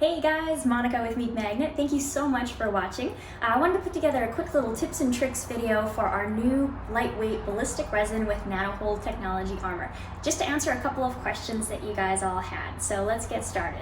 Hey guys, Monica with Meat Magnet. Thank you so much for watching. I wanted to put together a quick little tips and tricks video for our new lightweight ballistic resin with Nano-Hold technology armor, just to answer a couple of questions that you guys all had. So let's get started.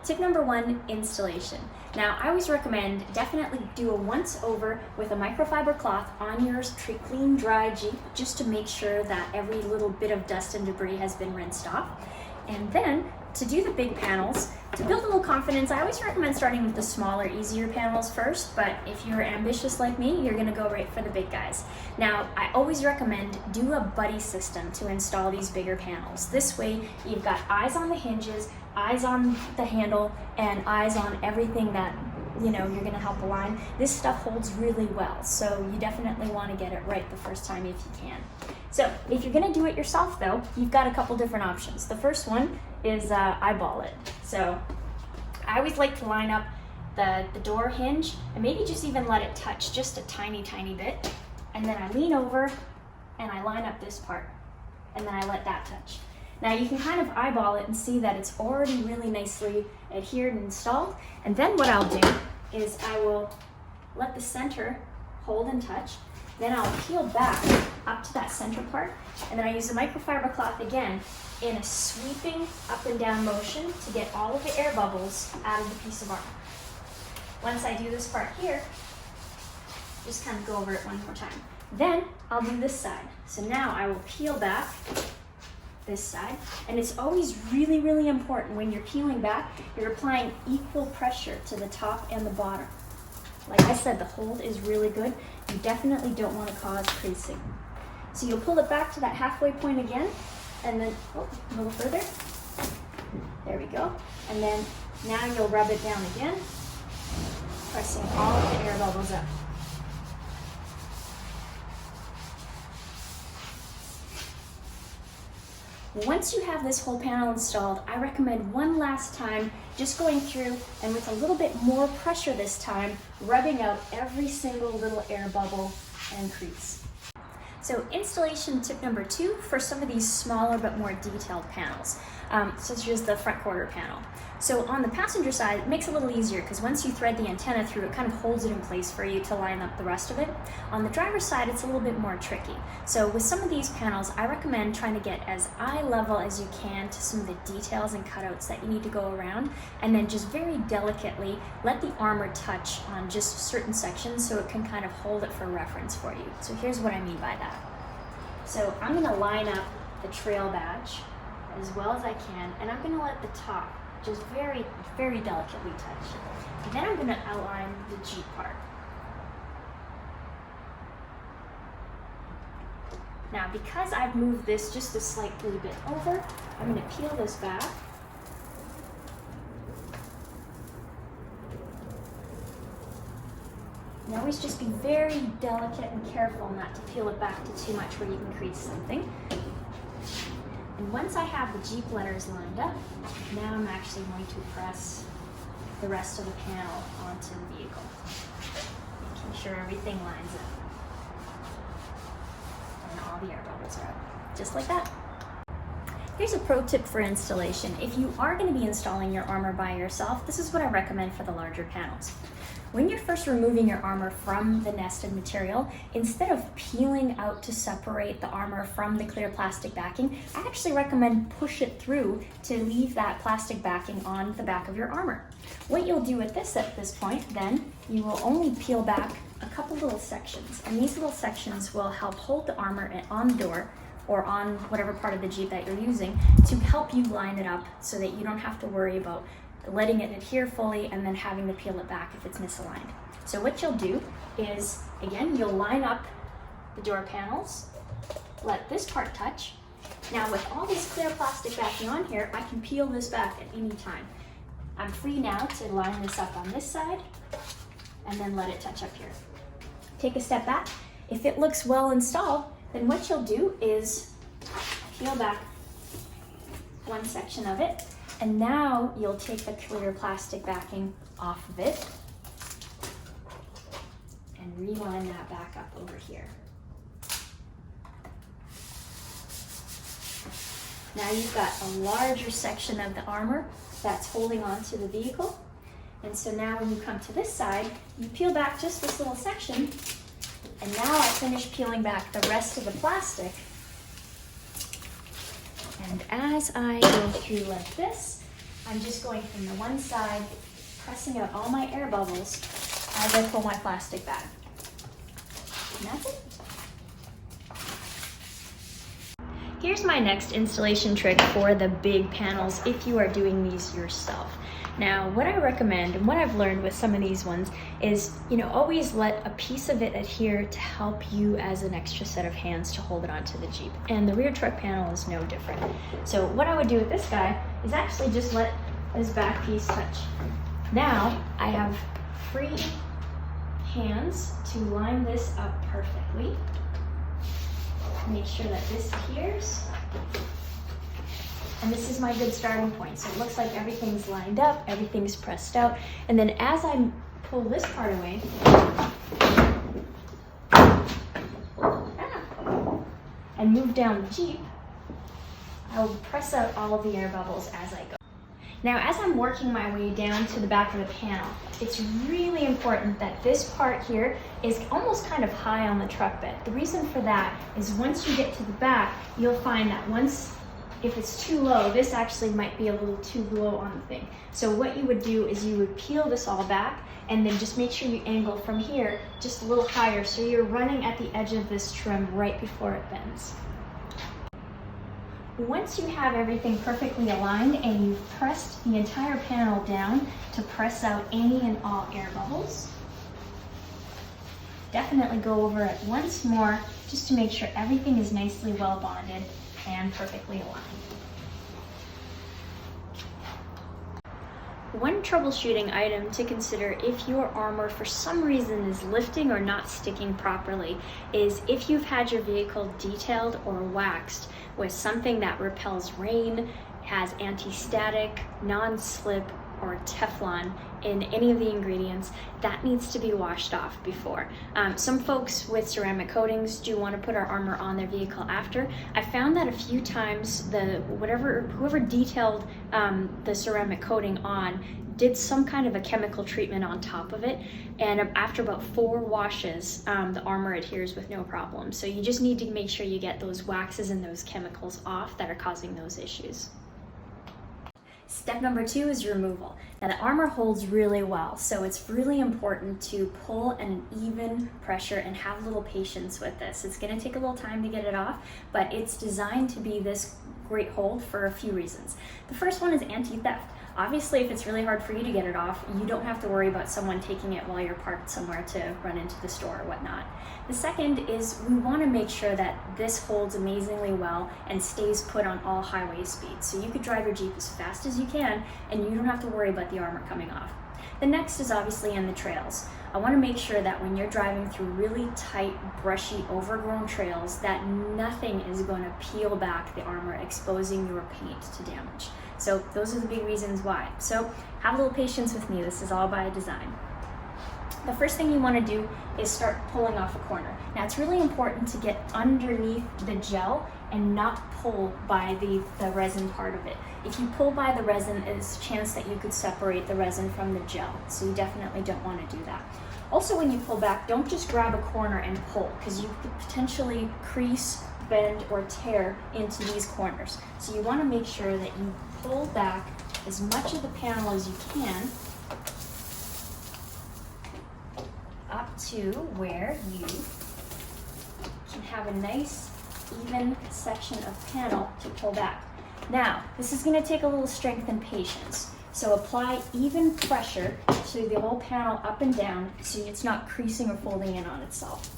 Tip number one, installation. Now, I always recommend definitely do a once over with a microfiber cloth on your clean, dry Jeep, just to make sure that every little bit of dust and debris has been rinsed off. And then to do the big panels, to build a little confidence, I always recommend starting with the smaller, easier panels first, but if you're ambitious like me, you're gonna go right for the big guys. Now, I always recommend do a buddy system to install these bigger panels. This way, you've got eyes on the hinges, eyes on the handle, and eyes on everything that you're gonna help align. This stuff holds really well, so you definitely wanna get it right the first time if you can. So if you're gonna do it yourself though, you've got a couple different options. The first one is eyeball it. So I always like to line up the door hinge and maybe just even let it touch just a tiny bit. And then I lean over and I line up this part and then I let that touch. Now you can kind of eyeball it and see that it's already really nicely adhered and installed. And then what I'll do is I will let the center hold and touch. Then I'll peel back up to that center part. And then I use the microfiber cloth again in a sweeping up and down motion to get all of the air bubbles out of the piece of armor. Once I do this part here, just kind of go over it one more time. Then I'll do this side. So now I will peel back this side, and it's always really important when you're peeling back, you're applying equal pressure to the top and the bottom. Like I said, the hold is really good. You definitely don't want to cause creasing. So you'll pull it back to that halfway point again, and then a little further. There we go. And then now you'll rub it down again, pressing all of the air bubbles up. Once you have this whole panel installed, I recommend one last time just going through and with a little bit more pressure this time, rubbing out every single little air bubble and crease. So installation tip number two for some of these smaller but more detailed panels, such as the front quarter panel. So on the passenger side, it makes it a little easier because once you thread the antenna through, it kind of holds it in place for you to line up the rest of it. On the driver's side, it's a little bit more tricky. So with some of these panels, I recommend trying to get as eye level as you can to some of the details and cutouts that you need to go around, and then just very delicately let the armor touch on just certain sections so it can kind of hold it for reference for you. So here's what I mean by that. So I'm gonna line up the trail badge as well as I can, and I'm gonna let the top just very delicately touch. And then I'm gonna outline the Jeep part. Now, because I've moved this just a slightly bit over, I'm gonna peel this back. And always just be very delicate and careful not to peel it back to too much where you can crease something. And once I have the Jeep letters lined up, now I'm actually going to press the rest of the panel onto the vehicle, making sure everything lines up. And all the air bubbles are out, just like that. Here's a pro tip for installation. If you are going to be installing your armor by yourself, this is what I recommend for the larger panels. When you're first removing your armor from the nested material, instead of peeling out to separate the armor from the clear plastic backing, I actually recommend push it through to leave that plastic backing on the back of your armor. What you'll do at this point, then, you will only peel back a couple little sections, and these little sections will help hold the armor on the door or on whatever part of the Jeep that you're using to help you line it up so that you don't have to worry about letting it adhere fully and then having to peel it back if it's misaligned. So what you'll do is, again, you'll line up the door panels, let this part touch. Now with all this clear plastic backing on here, I can peel this back at any time. I'm free now to line this up on this side and then let it touch up here. Take a step back. If it looks well installed, then what you'll do is peel back one section of it, and now you'll take the clear plastic backing off of it and reline that back up over here. Now you've got a larger section of the armor that's holding onto the vehicle. And so now when you come to this side, you peel back just this little section, and now I finish peeling back the rest of the plastic. And as I go through like this, I'm just going from the one side, pressing out all my air bubbles as I pull my plastic back. And that's it. Here's my next installation trick for the big panels if you are doing these yourself. Now, what I recommend and what I've learned with some of these ones is, always let a piece of it adhere to help you as an extra set of hands to hold it onto the Jeep. And the rear truck panel is no different. So what I would do with this guy is actually just let this back piece touch. Now, I have free hands to line this up perfectly. Make sure that this adheres. And this is my good starting point. So it looks like everything's lined up, everything's pressed out. And then as I pull this part away, and move down the Jeep, I'll press out all of the air bubbles as I go. Now, as I'm working my way down to the back of the panel, it's really important that this part here is almost kind of high on the truck bed. The reason for that is once you get to the back, you'll find that if it's too low, this actually might be a little too low on the thing. So what you would do is you would peel this all back and then just make sure you angle from here just a little higher so you're running at the edge of this trim right before it bends. Once you have everything perfectly aligned and you've pressed the entire panel down to press out any and all air bubbles, definitely go over it once more just to make sure everything is nicely well bonded and perfectly aligned. One troubleshooting item to consider if your armor for some reason is lifting or not sticking properly is if you've had your vehicle detailed or waxed with something that repels rain, has anti-static, non-slip, or Teflon in any of the ingredients, that needs to be washed off before. Some folks with ceramic coatings do want to put our armor on their vehicle after. I found that a few times whoever detailed the ceramic coating on did some kind of a chemical treatment on top of it, and after about 4 washes, the armor adheres with no problem. So you just need to make sure you get those waxes and those chemicals off that are causing those issues. Step number 2 is removal. Now the armor holds really well, so it's really important to pull an even pressure and have a little patience with this. It's going to take a little time to get it off, but it's designed to be this great hold for a few reasons. The first one is anti-theft. Obviously, if it's really hard for you to get it off, you don't have to worry about someone taking it while you're parked somewhere to run into the store or whatnot. The second is we want to make sure that this holds amazingly well and stays put on all highway speeds. So you could drive your Jeep as fast as you can and you don't have to worry about the armor coming off. The next is obviously in the trails. I want to make sure that when you're driving through really tight, brushy, overgrown trails, that nothing is going to peel back the armor, exposing your paint to damage. So those are the big reasons why. So have a little patience with me. This is all by design. The first thing you want to do is start pulling off a corner. Now it's really important to get underneath the gel and not pull by the resin part of it. If you pull by the resin, there's a chance that you could separate the resin from the gel. So you definitely don't want to do that. Also, when you pull back, don't just grab a corner and pull, because you could potentially crease, bend, or tear into these corners. So you want to make sure that you pull back as much of the panel as you can up to where you can have a nice even section of panel to pull back. Now, this is going to take a little strength and patience. So apply even pressure to the whole panel up and down so it's not creasing or folding in on itself.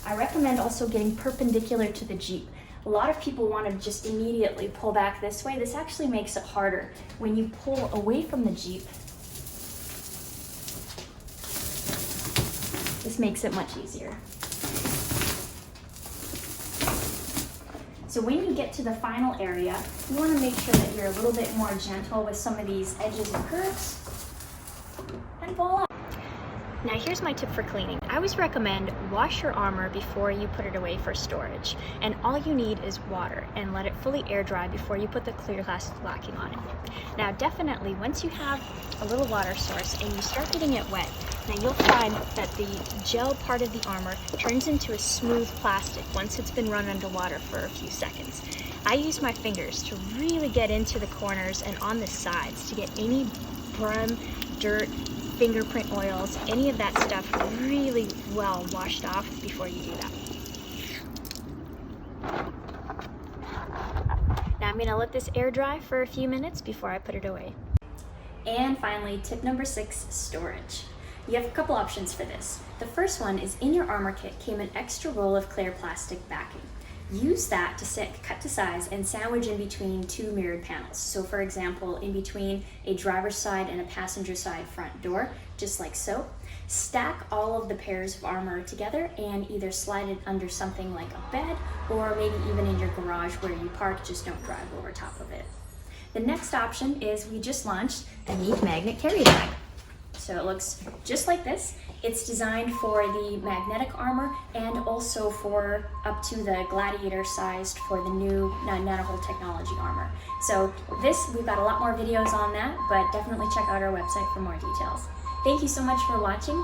I recommend also getting perpendicular to the Jeep. A lot of people want to just immediately pull back this way. This actually makes it harder. When you pull away from the Jeep, this makes it much easier. So when you get to the final area, you want to make sure that you're a little bit more gentle with some of these edges and curves, and voila. Now here's my tip for cleaning. I always recommend wash your armor before you put it away for storage. And all you need is water, and let it fully air dry before you put the clear glass lacquing on it. Now definitely, once you have a little water source and you start getting it wet, now you'll find that the gel part of the armor turns into a smooth plastic once it's been run under water for a few seconds. I use my fingers to really get into the corners and on the sides to get any brum, dirt, fingerprint oils, any of that stuff really well washed off before you do that. Now I'm going to let this air dry for a few minutes before I put it away. And finally, tip number 6, storage. You have a couple options for this. The first one is in your armor kit came an extra roll of clear plastic backing. Use that to cut to size and sandwich in between 2 mirrored panels. So for example, in between a driver's side and a passenger side front door, just like so. Stack all of the pairs of armor together and either slide it under something like a bed or maybe even in your garage where you park, just don't drive over top of it. The next option is we just launched a neat magnet carry bag. So it looks just like this. It's designed for the magnetic armor and also for up to the Gladiator sized for the new Nano-Hold technology armor. So we've got a lot more videos on that, but definitely check out our website for more details. Thank you so much for watching.